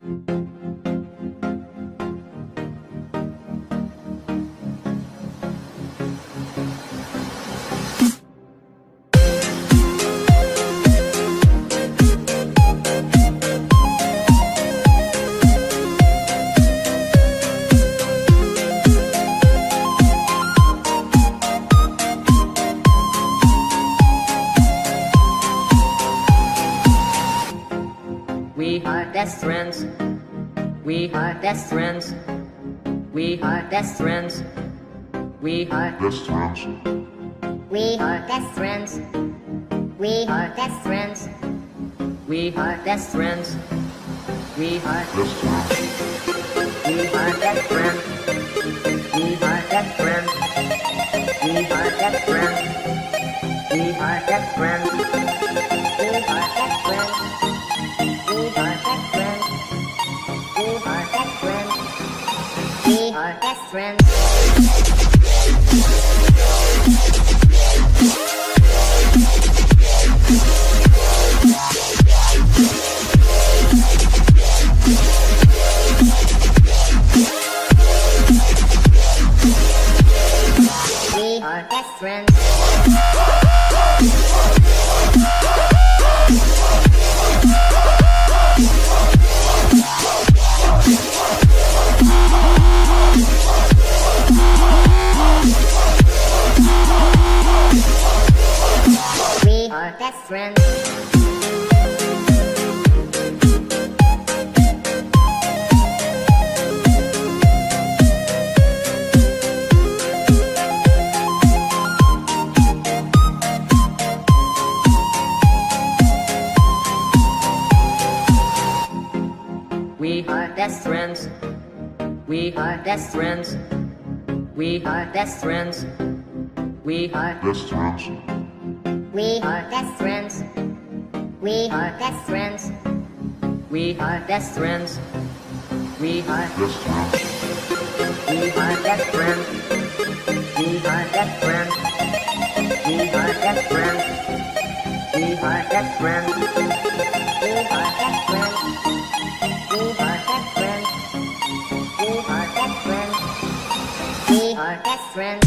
We are best friends. We are best friends. We are best friends. We are Best friends. We are best friends. We are best friends. we are best friends. We are Best friends. we are best friends. We are best friends. We are best friends. We are best friends. We are best friends. We are best friends. We are best friends. We are best friends. We are best friends. We are best friends. We are best friends. We are best friends. We are best friends. We are Best friends. We are best friends. We are best friends. we are best friends. We are Best friends. we are best friends. We are best friends. We are best friends. We are best friends. We are best friends. We are best friends. We are best friends. We are best friends.